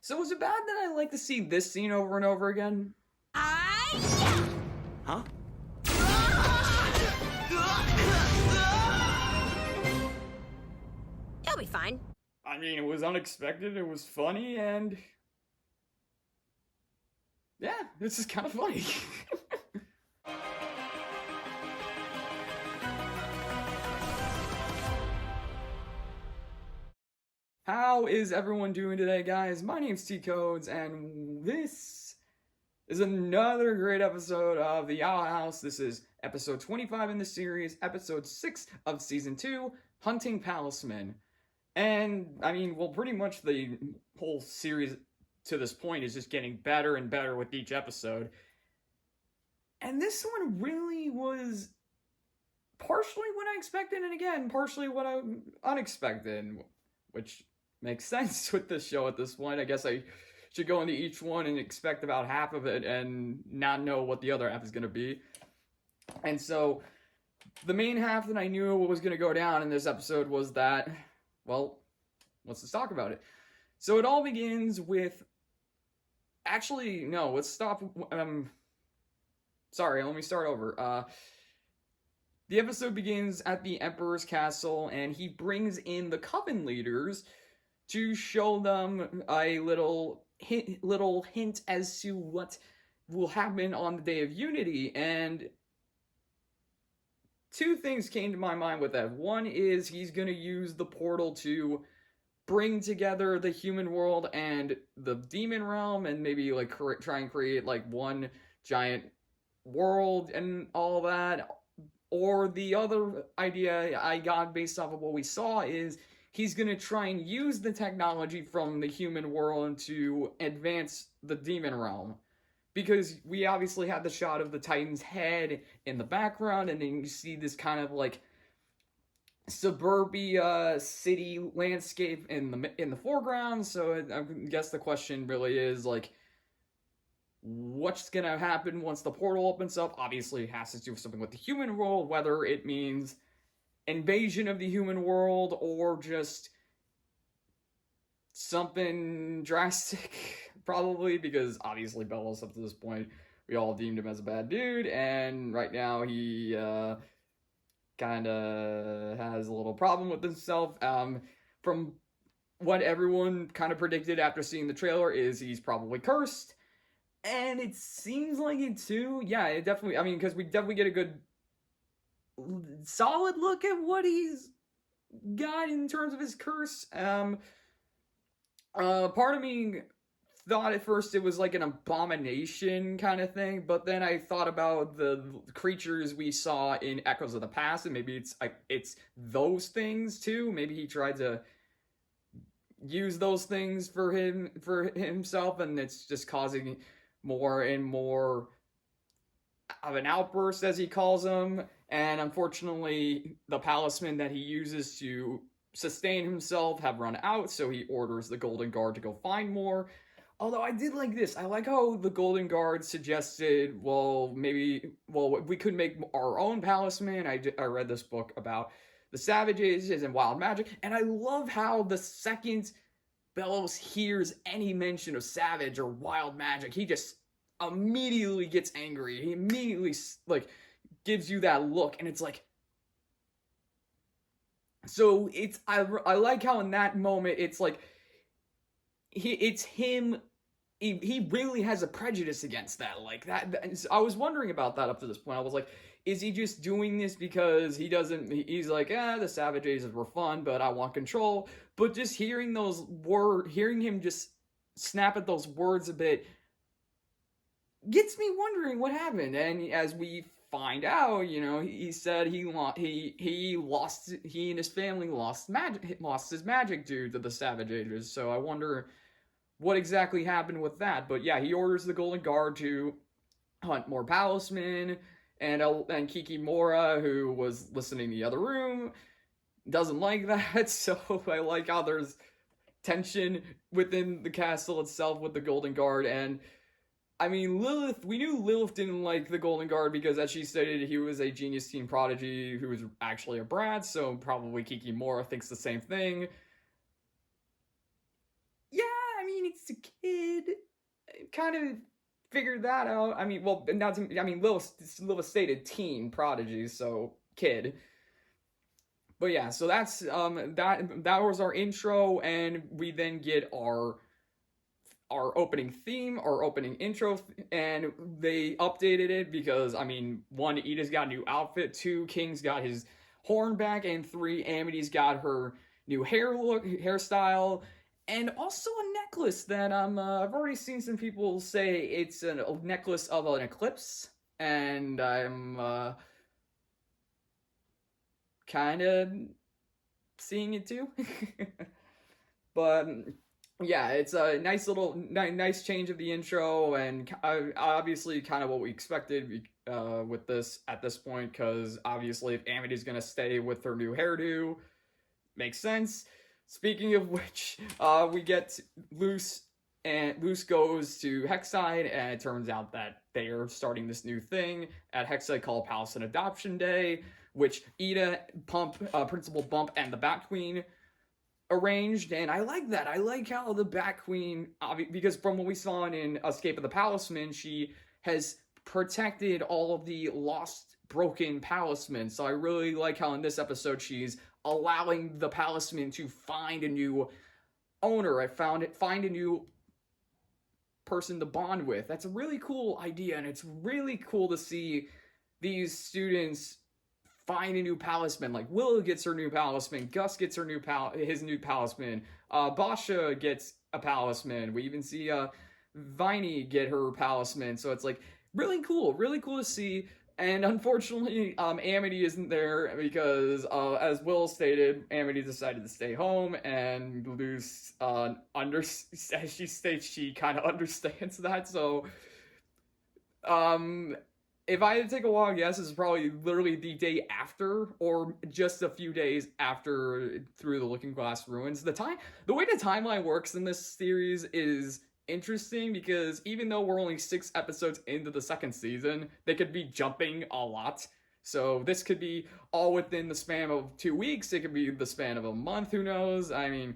So is it bad that I like to see this scene over and over again? Huh? You'll be fine. I mean, it was unexpected, it was funny, and... yeah, this is kind of funny. How is everyone doing today, guys? My name's T-Codes, and this is another great episode of The Owl House. This is episode 25 in the series, episode 6 of season 2, Hunting Palismen. And, I mean, well, pretty much the whole series to this point is just getting better and better with each episode. And this one really was partially what I expected, and again, partially what I unexpected, which makes sense with this show at this point. I guess I should go into each one and expect about half of it and not know what the other half is going to be. And so, the main half that I knew what was going to go down in this episode was that, well, let's just talk about it. So it all begins with, actually, no, let's stop, sorry, let me start over. The episode begins at the Emperor's castle, and he brings in the Coven leaders to show them a little hint as to what will happen on the Day of Unity, and two things came to my mind with that. One is he's going to use the portal to bring together the human world and the demon realm, and maybe like try and create like one giant world and all that. Or the other idea I got based off of what we saw is he's going to try and use the technology from the human world to advance the demon realm. Because we obviously had the shot of the Titan's head in the background, and then you see this kind of like suburbia city landscape in the foreground. So I guess the question really is like, what's gonna happen once the portal opens up? Obviously, it has to do with something with the human world, whether it means invasion of the human world or just something drastic, probably, because obviously Bellows, up to this point, we all deemed him as a bad dude, and right now he kind of has a little problem with himself. From what everyone kind of predicted after seeing the trailer is he's probably cursed, and it seems like it too. Yeah, it definitely, I mean, because we definitely get a good solid look at what he's got in terms of his curse. Part of me thought at first it was like an abomination kind of thing, but then I thought about the creatures we saw in Echoes of the Past, and maybe it's those things too. Maybe he tried to use those things for himself, and it's just causing more and more of an outburst, as he calls them. And unfortunately, the Palismen that he uses to sustain himself have run out, so he orders the Golden Guard to go find more. Although I did like this. I like how the Golden Guard suggested, we could make our own Palisman. I read this book about the Savage Ages and wild magic, and I love how the second Bellows hears any mention of savage or wild magic, he just immediately gets angry. He immediately, like, gives you that look, and it's like, so it's, I like how in that moment, it's like, it's him, he really has a prejudice against that, like, I was wondering about that up to this point. I was like, is he just doing this because he's like, the Savage Ages were fun, but I want control. But just hearing him just snap at those words a bit, gets me wondering what happened. And as we find out, he said he and his family lost his magic due to the Savage Ages. So I wonder what exactly happened with that. But yeah, he orders the Golden Guard to hunt more Palismen, and Kiki Mora, who was listening in the other room, doesn't like that. So I like how there's tension within the castle itself with the Golden Guard. And I mean, we knew Lilith didn't like the Golden Guard because, as she stated, he was a genius teen prodigy who was actually a brat, so probably Kiki Mora thinks the same thing. Yeah, I mean, kind of figured that out. I mean, well, not to, I mean, Lil stated teen prodigy, so kid. But yeah, so that's that was our intro, and we then get our opening theme, our opening intro, and they updated it because, I mean, 1, Ida's got a new outfit, 2, King's got his horn back, and 3, Amity's got her new hairstyle, and also a necklace that I've already seen some people say it's a necklace of an eclipse, and I'm kind of seeing it too. But yeah, it's a nice change of the intro, and obviously kind of what we expected with this at this point, because obviously if Amity's gonna stay with her new hairdo, makes sense. Speaking of which, we get Luce, and Luce goes to Hexside, and it turns out that they are starting this new thing at Hexside called Palisman Adoption Day, which Ida, Principal Bump, and the Bat Queen arranged, and I like that. I like how the Bat Queen, because from what we saw in Escape of the Palismen, she has protected all of the lost, broken Palismen. So I really like how in this episode she's allowing the Palismen to find a new owner. Find a new person to bond with. That's a really cool idea, and it's really cool to see these students find a new Palisman. Like, Willow gets her new Palisman, Gus gets her his new Palisman, Basha gets a Palisman, we even see Viney get her Palisman, so it's like really cool to see. And unfortunately, Amity isn't there because, as Will stated, Amity decided to stay home, and Luce, as she states, she kind of understands that, so, if I had to take a wild guess, it's probably literally the day after, or just a few days after Through the Looking Glass Ruins. The way the timeline works in this series is interesting, because even though we're only 6 episodes into the 2nd season, they could be jumping a lot. So this could be all within the span of 2 weeks, it could be the span of a month, who knows? I mean,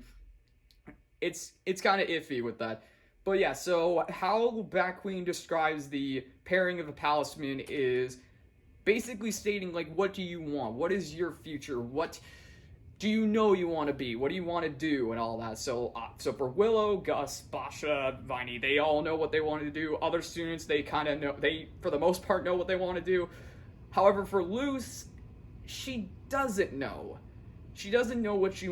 it's kind of iffy with that. But yeah, so how Bat Queen describes the pairing of the Palisman is basically stating, like, what do you want? What is your future? What do you know you want to be? What do you want to do? And all that. So for Willow, Gus, Basha, Viney, they all know what they want to do. Other students, they kind of know, they, for the most part, know what they want to do. However, for Luce, she doesn't know. She doesn't know what she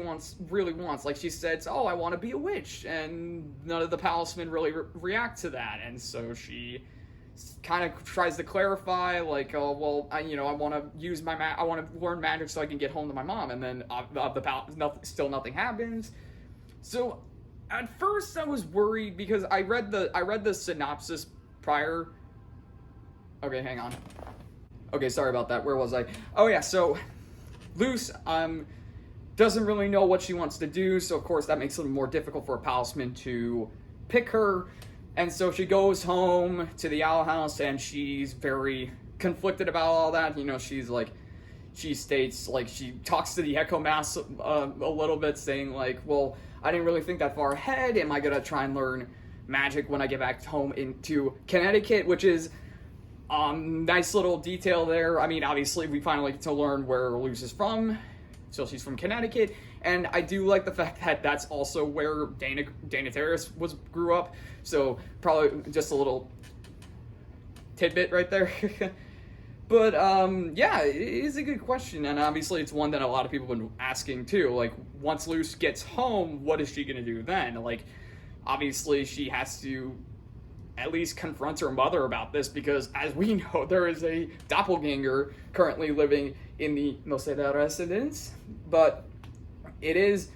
really wants. Like she said, oh, I want to be a witch. And none of the Palismen really react to that. And so she kind of tries to clarify, like, oh, well, I want to use I want to learn magic so I can get home to my mom. And then still nothing happens. So at first I was worried because I read the synopsis prior. Okay, hang on. Okay, sorry about that. Where was I? Oh yeah, so Luce, doesn't really know what she wants to do, so of course that makes it more difficult for a Palisman to pick her. And so she goes home to the Owl House, and she's very conflicted about all that. She states, like, she talks to the Echo Mass a little bit, saying, like, well, I didn't really think that far ahead. Am I gonna try and learn magic when I get back home into Connecticut? Which is nice little detail there. I mean, obviously, we finally get to learn where Luce is from. So she's from Connecticut, and I do like the fact that that's also where Dana Terrace grew up. So probably just a little tidbit right there. But yeah, it is a good question, and obviously it's one that a lot of people have been asking too. Like, once Luce gets home, what is she gonna do then? Like, obviously she has to at least confront her mother about this, because as we know, there is a doppelganger currently living in the no sé la residence, but it is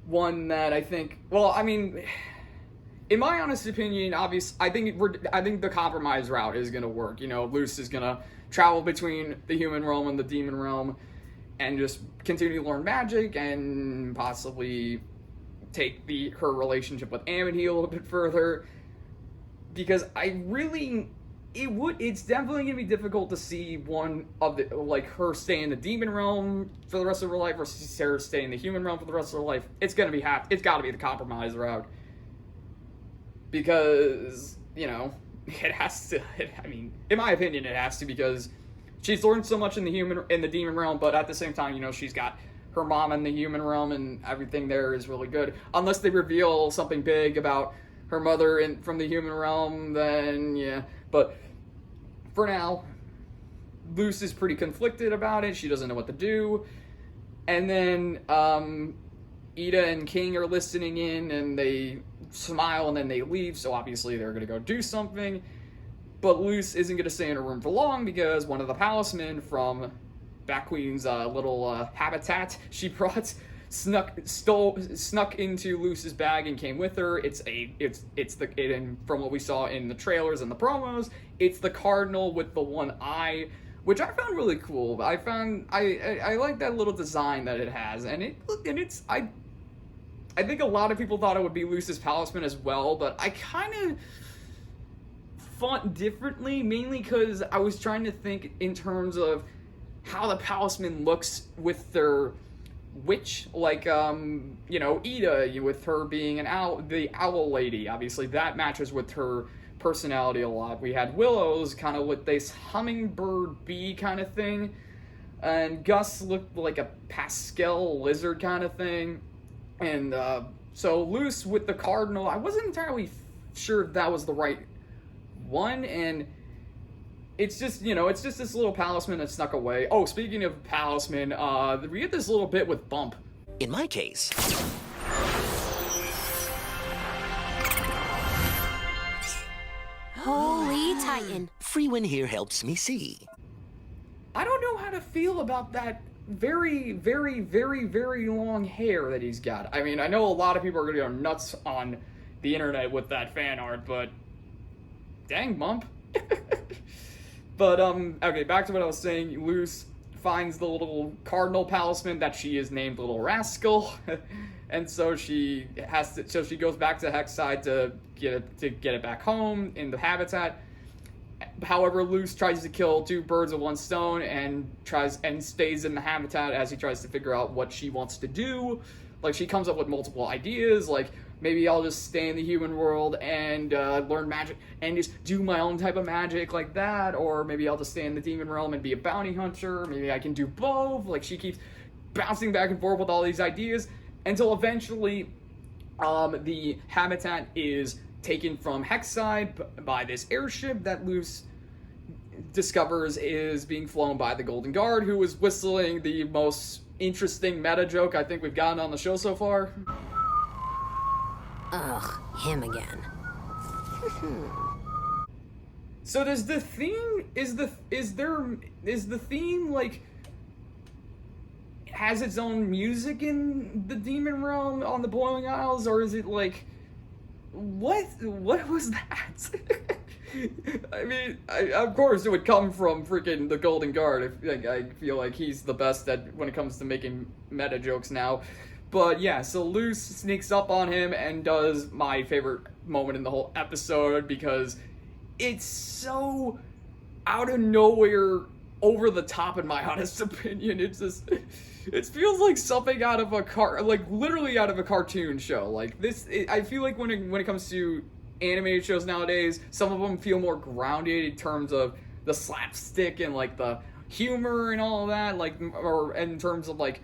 one that I think, well, I mean, in my honest opinion, I think the compromise route is gonna work. Luce is gonna travel between the human realm and the demon realm, and just continue to learn magic, and possibly take her relationship with Amity a little bit further. Because it's definitely gonna be difficult to see one of the, like, her stay in the demon realm for the rest of her life versus her stay in the human realm for the rest of her life. It's gotta be the compromise route. Because you know, it has to. I mean, in my opinion, it has to, because she's learned so much in the demon realm, but at the same time, you know, she's got her mom in the human realm, and everything there is really good. Unless they reveal something big about her mother from the human realm, then yeah. But for now, Luce is pretty conflicted about it. She doesn't know what to do. And then Ida and King are listening in, and they smile, and then they leave, so obviously they're going to go do something. But Luce isn't going to stay in her room for long, because one of the Palismen from Bat Queen's little habitat she brought snuck into Luce's bag and came with her. And from what we saw in the trailers and the promos, it's the cardinal with the one eye, which I found really cool. I like that little design that it has, and I think a lot of people thought it would be Luce's Palisman as well, but I kind of thought differently, mainly because I was trying to think in terms of how the Palisman looks with their witch, like, you know, Ida, with her being the owl lady. Obviously, that matches with her personality a lot. We had Willow's kind of with this hummingbird bee kind of thing, and Gus looked like a pastel lizard kind of thing. And so Luce with the cardinal, I wasn't entirely sure if that was the right one, and it's just, you know, it's just this little Palisman that snuck away. Oh, speaking of Palisman, we get this little bit with Bump. In my case... Holy Titan. Freewin here helps me see. I don't know how to feel about that very, very, very, very long hair that he's got. I mean, I know a lot of people are going to go nuts on the internet with that fan art, but dang, Bump. But, okay, back to what I was saying. Luce finds the little cardinal Palisman that she is named Little Rascal, and so she goes back to Hexside to get it back home in the habitat. However, Luce tries to kill two birds with one stone, and stays in the habitat as he tries to figure out what she wants to do. Like, she comes up with multiple ideas, like, maybe I'll just stay in the human world and learn magic and just do my own type of magic like that, or maybe I'll just stay in the demon realm and be a bounty hunter. Maybe I can do both. Like, she keeps bouncing back and forth with all these ideas until eventually the habitat is taken from Hexside by this airship that Luce discovers is being flown by the Golden Guard, who is whistling the most interesting meta joke I think we've gotten on the show so far. Ugh, him again. So does the theme is the theme like has its own music in the demon realm on the Boiling Isles, or is it like what was that? I mean, of course it would come from freaking the Golden Guard. I feel like he's the best at when it comes to making meta jokes now. But yeah, so Luce sneaks up on him and does my favorite moment in the whole episode, because it's so out of nowhere, over the top in my honest opinion. It's just, it feels like something out of literally out of a cartoon show. Like this, I feel like when it comes to animated shows nowadays, some of them feel more grounded in terms of the slapstick and like the humor and all of that, like, or in terms of like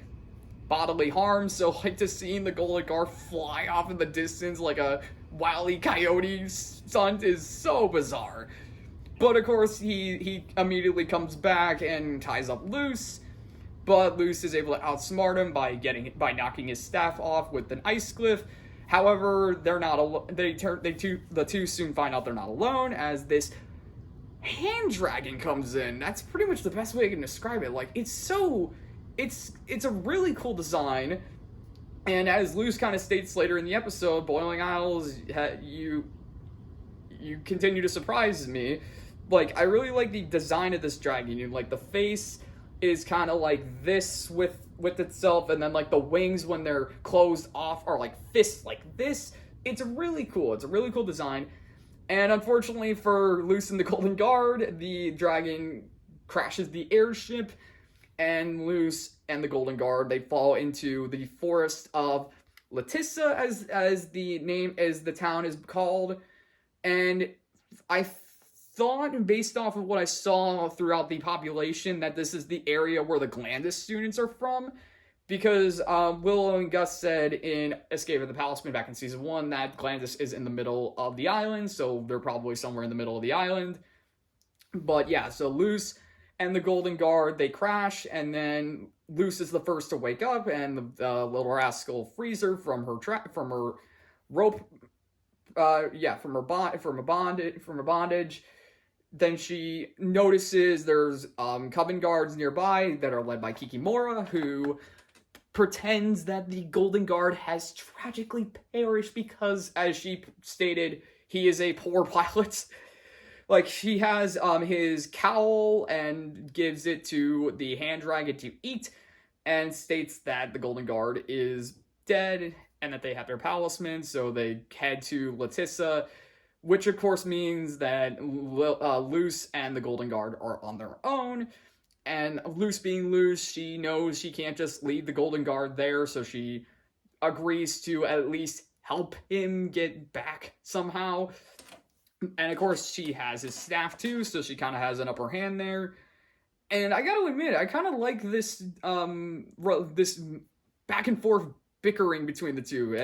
bodily harm. So like, just seeing the Golden Guard fly off in the distance like a Wile E. Coyote stunt is so bizarre. But of course, he immediately comes back and ties up Luce. But Luce is able to outsmart him by knocking his staff off with an ice cliff. However, they're not the two soon find out they're not alone, as this hand dragon comes in. That's pretty much the best way I can describe it. Like, it's a really cool design. And as Luce kind of states later in the episode, Boiling Isles, you continue to surprise me. Like, I really like the design of this dragon. Like, the face is kind of like this with itself, and then like the wings when they're closed off are like fists like this. It's really cool. It's a really cool design. And unfortunately for Luce and the Golden Guard, the dragon crashes the airship, and Luce and the Golden Guard, they fall into the forest of Latissa, as the town is called. And I thought, based off of what I saw throughout the population, that this is the area where the Glandis students are from, because Willow and Gus said in Escape of the Palismen back in season 1 that Glandis is in the middle of the island, so they're probably somewhere in the middle of the island. But yeah, so Luce and the Golden Guard, they crash, and then Luce is the first to wake up, and the little rascal frees her from her rope, from a bondage. Then she notices there's Coven guards nearby that are led by Kikimora, who pretends that the Golden Guard has tragically perished because, as she stated, he is a poor pilot. Like, she has his cowl and gives it to the hand dragon to eat, and states that the Golden Guard is dead and that they have their Palismen, so they head to Latissa, which of course means that Luce and the Golden Guard are on their own. And Luce being Luce, she knows she can't just leave the Golden Guard there, so she agrees to at least help him get back somehow. And of course, she has his staff too, so she kind of has an upper hand there. And I gotta admit, I kind of like this this back and forth bickering between the two.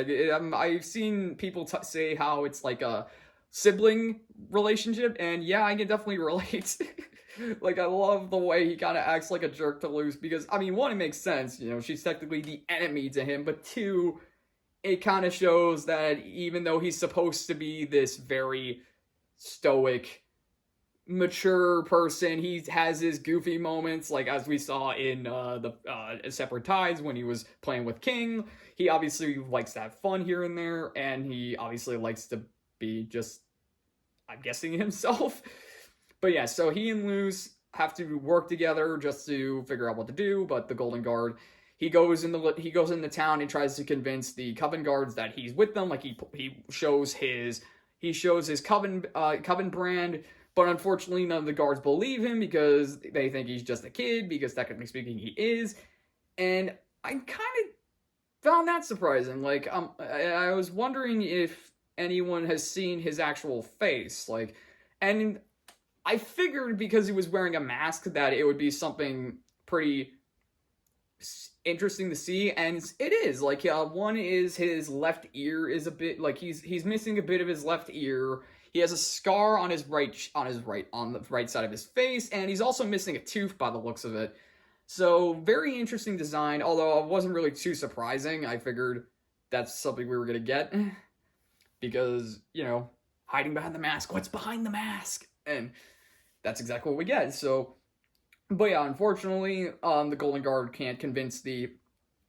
I've seen people say how it's like a sibling relationship, and yeah, I can definitely relate. Like, I love the way he kind of acts like a jerk to Luce, because, I mean, one, it makes sense, you know, she's technically the enemy to him, but two, it kind of shows that even though he's supposed to be this very stoic, mature person, he has his goofy moments, like as we saw in the Separate Tides when he was playing with King. He obviously likes to have fun here and there, and he obviously likes to be just, I'm guessing, himself. But yeah, so he and Luce have to work together just to figure out what to do, but the Golden Guard, he goes into town and tries to convince the Coven guards that he's with them. Like, he shows his Coven brand, but unfortunately none of the guards believe him because they think he's just a kid, because technically speaking he is. And I kind of found that surprising. Like, I was wondering if anyone has seen his actual face, like, and I figured because he was wearing a mask that it would be something pretty interesting to see, and it is. Like, one is his left ear is a bit, like, he's missing a bit of his left ear. He has a scar on the right side of his face, and he's also missing a tooth by the looks of it. So, very interesting design, although it wasn't really too surprising. I figured that's something we were gonna get, because, you know, hiding behind the mask, what's behind the mask? And that's exactly what we get. So, but yeah, unfortunately, the Golden Guard can't convince the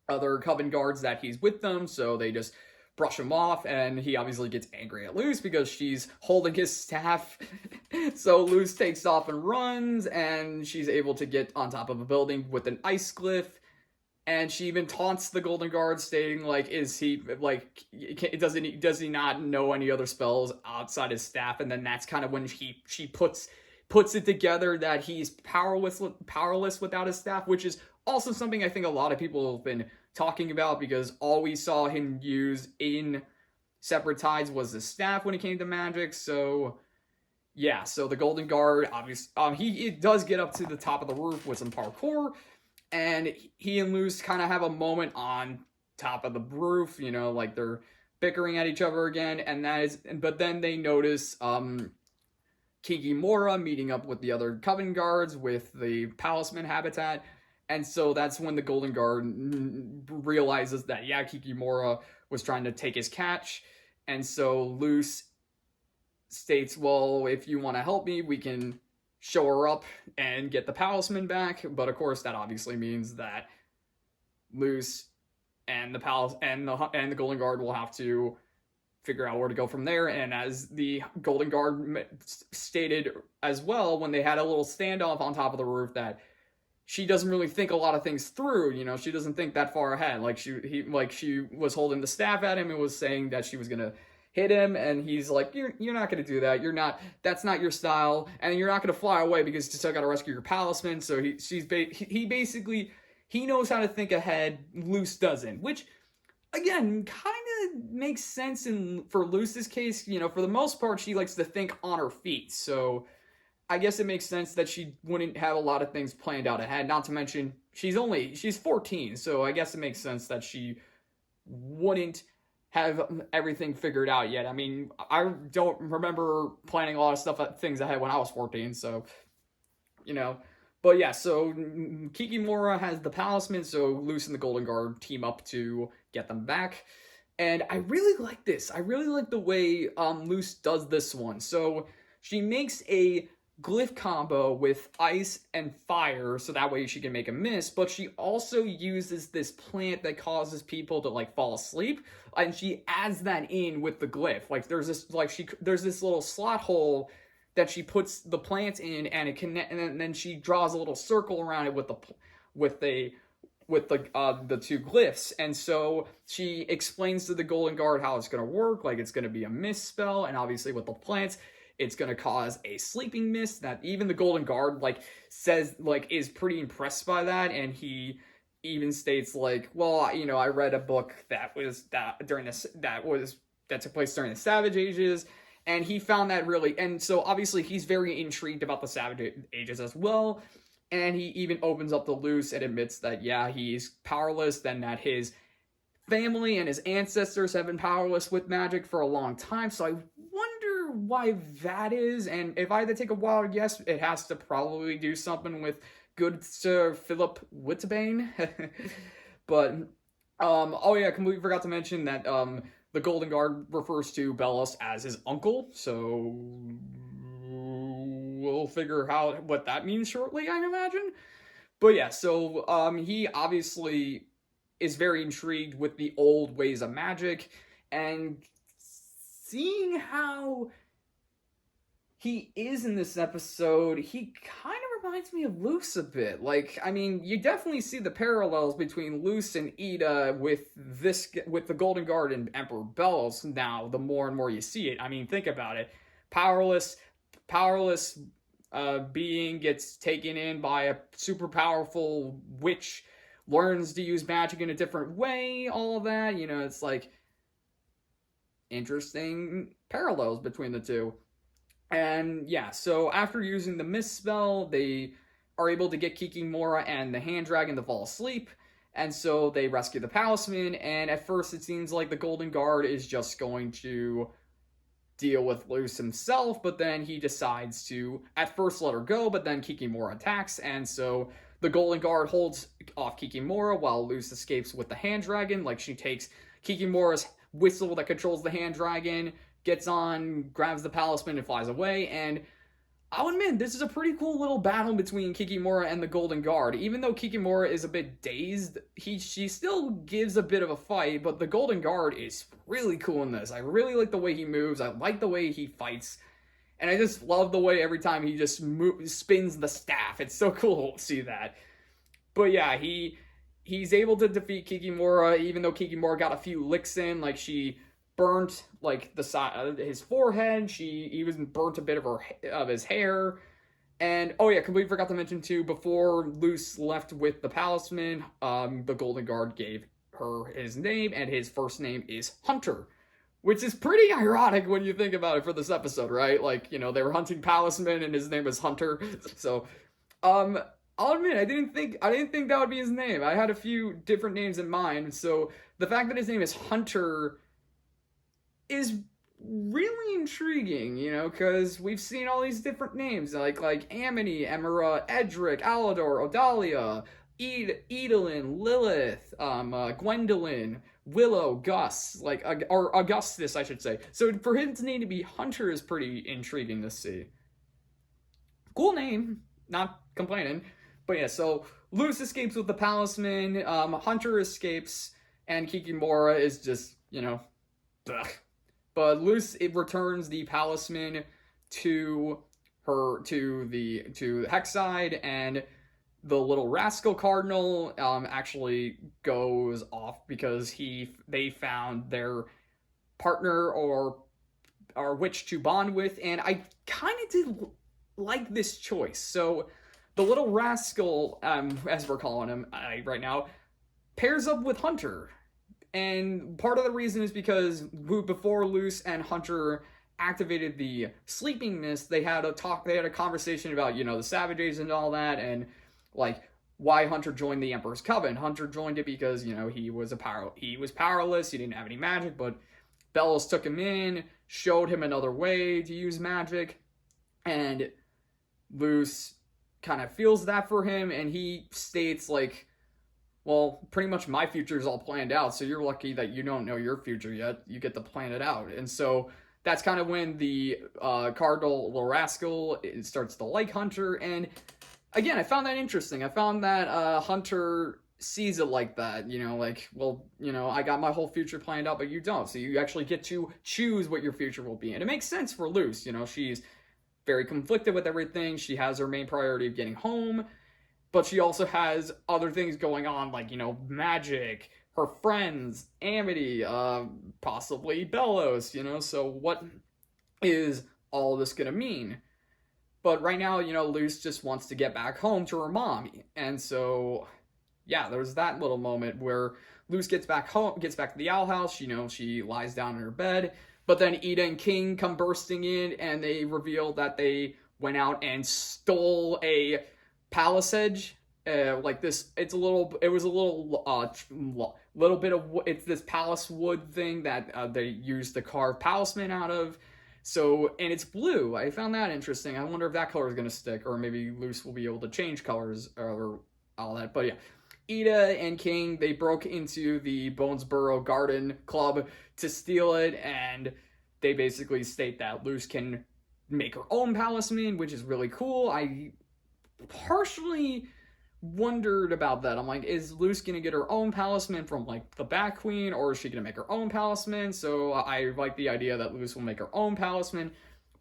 other Coven guards that he's with them, so they just brush him off, and he obviously gets angry at Luce because she's holding his staff. So Luce takes off and runs, and she's able to get on top of a building with an ice cliff, and she even taunts the Golden Guard, stating, like, does he not know any other spells outside his staff? And then that's kind of when she puts it together that he's powerless without his staff, which is also something I think a lot of people have been talking about, because all we saw him use in Separate Tides was the staff when it came to magic. So yeah, so the Golden Guard, obviously, he does get up to the top of the roof with some parkour, and he and Luce kind of have a moment on top of the roof, you know, like they're bickering at each other again, but then they notice Kikimora meeting up with the other Coven guards with the Palisman habitat, and so that's when the Golden Guard realizes that, yeah, Kikimora was trying to take his catch, and so Luce states, well, if you want to help me, we can show her up and get the Palisman back, but of course that obviously means that Luce and the Golden Guard will have to figure out where to go from there. And as the Golden Guard stated as well, when they had a little standoff on top of the roof, that she doesn't really think a lot of things through, you know, she doesn't think that far ahead. Like, she was holding the staff at him and was saying that she was gonna hit him, and he's like, you're not gonna do that, that's not your style, and you're not gonna fly away because you still gotta rescue your Palisman. So he basically, he knows how to think ahead, Luce doesn't, which, again, kind of makes sense for Luce's case. For the most part, she likes to think on her feet. So I guess it makes sense that she wouldn't have a lot of things planned out ahead. Not to mention, she's 14, so I guess it makes sense that she wouldn't have everything figured out yet. I mean, I don't remember planning a lot of things ahead when I was 14, so, But yeah, so Kikimora has the Palismen, so Luce and the Golden Guard team up to get them back. And I really like this. I really like the way Luce does this one. So she makes a glyph combo with ice and fire, so that way she can make a mist, but she also uses this plant that causes people to fall asleep, and she adds that in with the glyph. There's this little slot hole that she puts the plant in, and and then she draws a little circle around it with the two glyphs. And so she explains to the Golden Guard how it's going to work, it's going to be a mist spell, and obviously with the plants it's going to cause a sleeping mist that even the Golden Guard says is pretty impressed by that, and he even states well, I read a book that took place during the Savage Ages, and he found that and so obviously he's very intrigued about the Savage Ages as well, and he even opens up to Luce and admits that yeah, he's powerless, then that his family and his ancestors have been powerless with magic for a long time. So I wonder why that is, and if I had to take a wild guess, it has to probably do something with good Sir Philip Whitbane. But oh yeah, I completely forgot to mention that the Golden Guard refers to Bellos as his uncle, so we'll figure out what that means shortly, I imagine. But yeah, so he obviously is very intrigued with the old ways of magic, and seeing how he is in this episode, he kind of reminds me of Luce a bit. I mean, you definitely see the parallels between Luce and Ida with the Golden Guard and Emperor Bellos now, the more and more you see it. I mean, think about it. Powerless being gets taken in by a super powerful witch, learns to use magic in a different way, all of that. It's interesting parallels between the two. And yeah, so after using the mist spell, they are able to get Kikimora and the hand dragon to fall asleep, and so they rescue the Palisman. And at first it seems like the Golden Guard is just going to deal with Luce himself, but then he decides to at first let her go, but then Kikimora attacks, and so the Golden Guard holds off Kikimora while Luce escapes with the hand dragon. She takes Kikimora's whistle that controls the hand dragon, gets on, grabs the Palisman, and flies away. And I'll admit, this is a pretty cool little battle between Kikimora and the Golden Guard. Even though Kikimora is a bit dazed, she still gives a bit of a fight, but the Golden Guard is really cool in this. I really like the way he moves, I like the way he fights, and I just love the way every time he just spins the staff. It's so cool to see that. But yeah, he's able to defeat Kikimora, even though Kikimora got a few licks in. She burnt the side of his forehead. She even burnt a bit of his hair. And oh yeah, completely forgot to mention too, before Luce left with the Palisman, the Golden Guard gave her his name, and his first name is Hunter, which is pretty ironic when you think about it for this episode, right? They were hunting Palisman and his name was Hunter. So I'll admit, I didn't think that would be his name. I had a few different names in mind, so the fact that his name is Hunter is really intriguing, because we've seen all these different names, like Amity, Emera, Edric, Alador, Odalia, Edalyn, Lilith, Gwendolyn, Willow, Gus, or Augustus, I should say. So for his name to be Hunter is pretty intriguing to see. Cool name, not complaining. But yeah, so Luce escapes with the Palisman, Hunter escapes, and Kikimora is just, ugh. But Luce, it returns the Palisman to the Hexside, and the little rascal cardinal actually goes off because they found their partner or witch to bond with, and I kind of did like this choice. So the little rascal, as we're calling him right now, pairs up with Hunter. And part of the reason is because before Luce and Hunter activated the sleeping mist, they had a conversation about, the Savages and all that, and like why Hunter joined the Emperor's Coven. Hunter joined it because, he was powerless, he didn't have any magic, but Bellos took him in, showed him another way to use magic, and Luce kind of feels that for him, and he states, like, well, pretty much my future is all planned out, so you're lucky that you don't know your future yet. You get to plan it out. And so that's kind of when the Cardinal Rascal starts to like Hunter. And again, I found that interesting. I found that Hunter sees it like that, I got my whole future planned out, but you don't. So you actually get to choose what your future will be. And it makes sense for Luce. She's very conflicted with everything. She has her main priority of getting home, but she also has other things going on, like, magic, her friends, Amity, possibly Bellos, so what is all this gonna mean? But right now, Luce just wants to get back home to her mom, and so, yeah, there's that little moment where Luce gets back to the Owl House, she lies down in her bed, but then Ida and King come bursting in, and they reveal that they went out and stole a palace edge, like this. It's this palace wood thing that they used to carve Palismen out of. So, and it's blue. I found that interesting. I wonder if that color is going to stick, or maybe Luce will be able to change colors or all that. But yeah, Ida and King, they broke into the Bonesborough Garden Club to steal it, and they basically state that Luce can make her own Palisman, which is really cool. I partially wondered about that. I'm like, is Luce gonna get her own Palisman from, like, the Bat Queen, or is she gonna make her own Palisman? So I like the idea that Luce will make her own Palisman,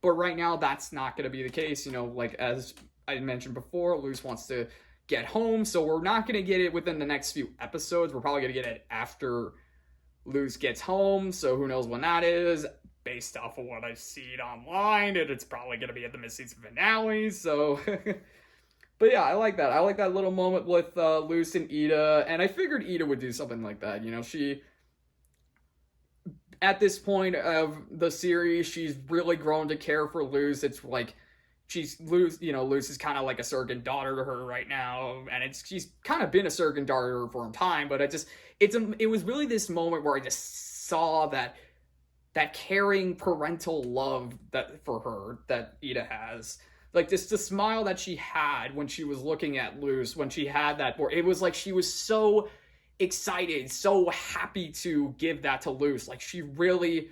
but right now that's not gonna be the case. Like, as I mentioned before, Luce wants to get home, so we're not gonna get it within the next few episodes. We're probably gonna get it after Luce gets home, so who knows when that is. Based off of what I've seen online, and it's probably gonna be at the mid-season finale, so but yeah, I like that. I like that little moment with Luce and Ida, and I figured Ida would do something like that. She, at this point of the series, she's really grown to care for Luce. It's like Luce is kind of like a surrogate daughter to her right now, and she's kind of been a surrogate daughter for a time, but it was really this moment where I just saw that caring parental love for her that Ida has. Like, the smile that she had when she was looking at Luce, when she had that, it was like she was so excited, so happy to give that to Luce. Like, she really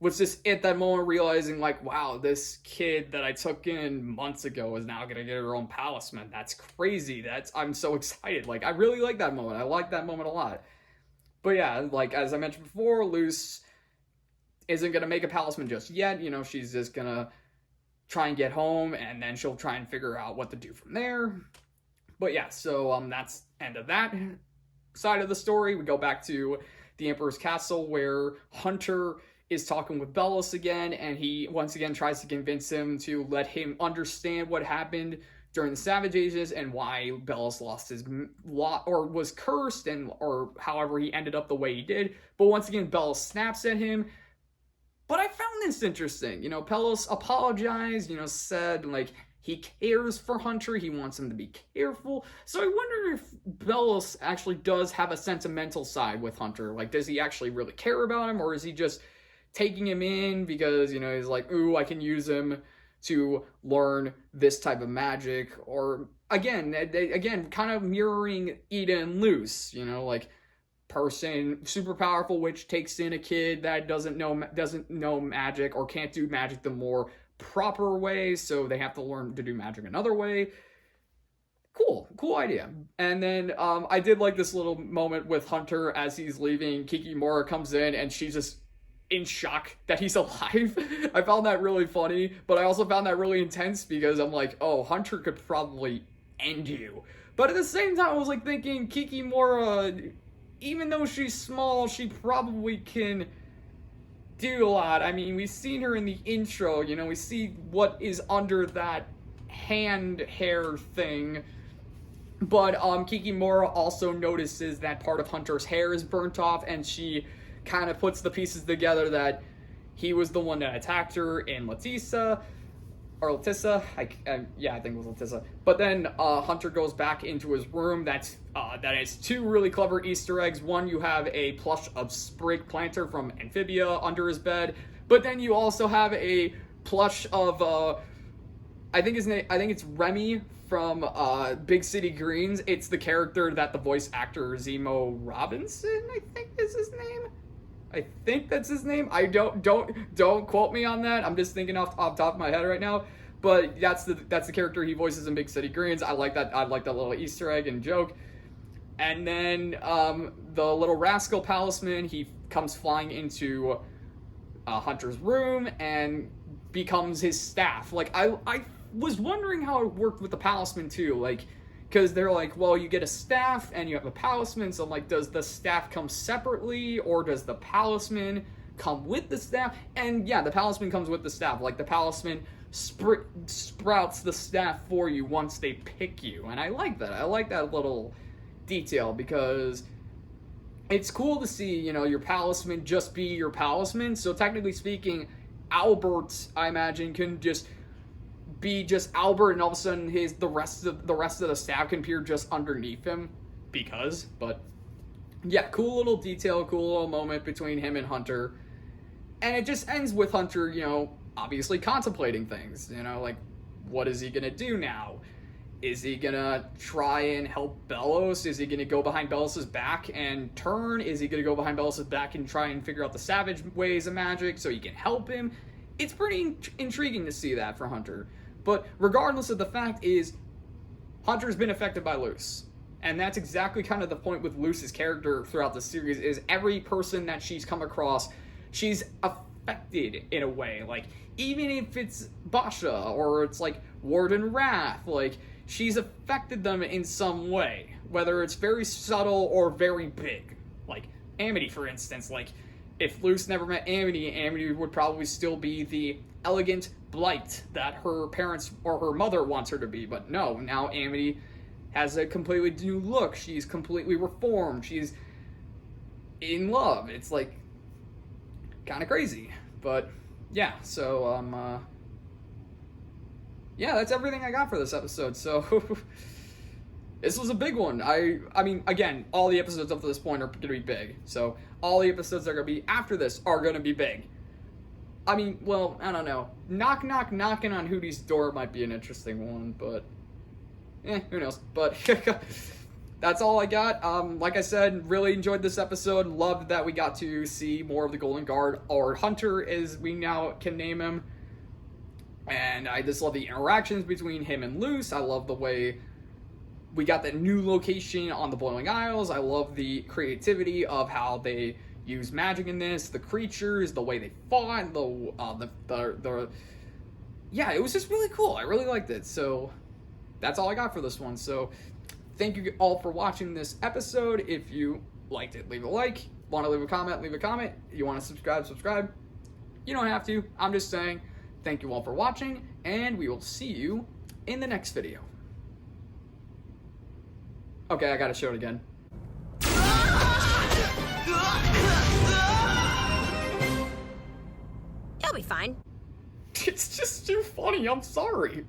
was just at that moment realizing, like, wow, this kid that I took in months ago is now gonna get her own Palisman. That's crazy. I'm so excited. Like, I really like that moment. I like that moment a lot. But yeah, like, as I mentioned before, Luce isn't gonna make a Palisman just yet. She's just gonna try and get home, and then she'll try and figure out what to do from there. But yeah, so that's end of that side of the story. We go back to the Emperor's Castle, where Hunter is talking with Bellos again, and he once again tries to convince him to let him understand what happened during the Savage Ages and why Bellos lost his or was cursed, or however he ended up the way he did. But once again, Bellos snaps at him. But I found this interesting. Bellos apologized, said, like, he cares for Hunter, he wants him to be careful. So I wonder if Bellos actually does have a sentimental side with Hunter. Like, does he actually really care about him, or is he just taking him in because, he's like, ooh, I can use him to learn this type of magic? Or, again, kind of mirroring Ida and Luce, like, person super powerful witch takes in a kid that doesn't know magic or can't do magic the more proper way, so they have to learn to do magic another way. Cool idea. And then I did like this little moment with Hunter as he's leaving. Kikimora comes in and she's just in shock that he's alive. I found that really funny, but I also found that really intense because I'm like, oh, Hunter could probably end you. But at the same time, I was like thinking, Kikimora, even though she's small, she probably can do a lot. I mean, we've seen her in the intro, we see what is under that hand hair thing. But Kikimora also notices that part of Hunter's hair is burnt off, and she kind of puts the pieces together that he was the one that attacked her in Letissa. Or Letissa, yeah, I think it was Letissa. But then Hunter goes back into his room. That is two really clever Easter eggs. One, you have a plush of Sprig Planter from Amphibia under his bed, but then you also have a plush of I think it's Remy from Big City Greens. It's the character that the voice actor Zemo Robinson, I think is his name. I think that's his name. I don't quote me on that. I'm just thinking off the top of my head right now. But that's the character he voices in Big City Greens. I like that. I like that little Easter egg and joke. And then the little rascal Palisman, he comes flying into Hunter's room and becomes his staff. Like I was wondering how it worked with the Palisman too. Like, because they're like, well, you get a staff and you have a Palisman, so I'm like, does the staff come separately, or does the Palisman come with the staff? And yeah, the Palisman comes with the staff. Like, the Palisman sprouts the staff for you once they pick you, and I like that. I like that little detail, because it's cool to see, you know, your Palisman just be your Palisman. So technically speaking, Albert, I imagine, can just be just Albert, and all of a sudden the rest of the staff can appear just underneath him, but yeah, cool little detail, cool little moment between him and Hunter. And it just ends with Hunter, you know, obviously contemplating things, you know, like, what is he gonna do now? Is he gonna try and help Bellos? Is he gonna go behind Bellos' back and turn? Is he gonna go behind Bellos' back and try and figure out the savage ways of magic so he can help him? It's pretty intriguing to see that for Hunter. But regardless of the fact is, Hunter's been affected by Luce. And that's exactly kind of the point with Luce's character throughout the series, is every person that she's come across, she's affected in a way. Like, even if it's Basha, or it's like Warden Wrath, like, she's affected them in some way. Whether it's very subtle or very big. Like, Amity, for instance. Like, if Luce never met Amity, Amity would probably still be the elegant blight that her parents or her mother wants her to be. But no, now Amity has a completely new look. She's completely reformed. She's in love. It's like kind of crazy. But yeah, so yeah, that's everything I got for this episode. So this was a big one. I mean, again, all the episodes up to this point are going to be big. So all the episodes that are going to be after this are going to be big. I mean, well, I don't know. Knocking on Hootie's door might be an interesting one, but who knows? But that's all I got. Like I said, really enjoyed this episode. Loved that we got to see more of the Golden Guard, or Hunter as we now can name him. And I just love the interactions between him and Luce. I love the way we got that new location on the Boiling Isles. I love the creativity of how they use magic in this, the creatures, the way they fought, yeah, it was just really cool. I really liked it. So that's all I got for this one. So thank you all for watching this episode. If you liked it, leave a like. Want to leave a comment, leave a comment. You want to subscribe. You don't have to. I'm just saying thank you all for watching, and we will see you in the next video. Okay, I gotta show it again. You'll be fine. It's just too funny, I'm sorry.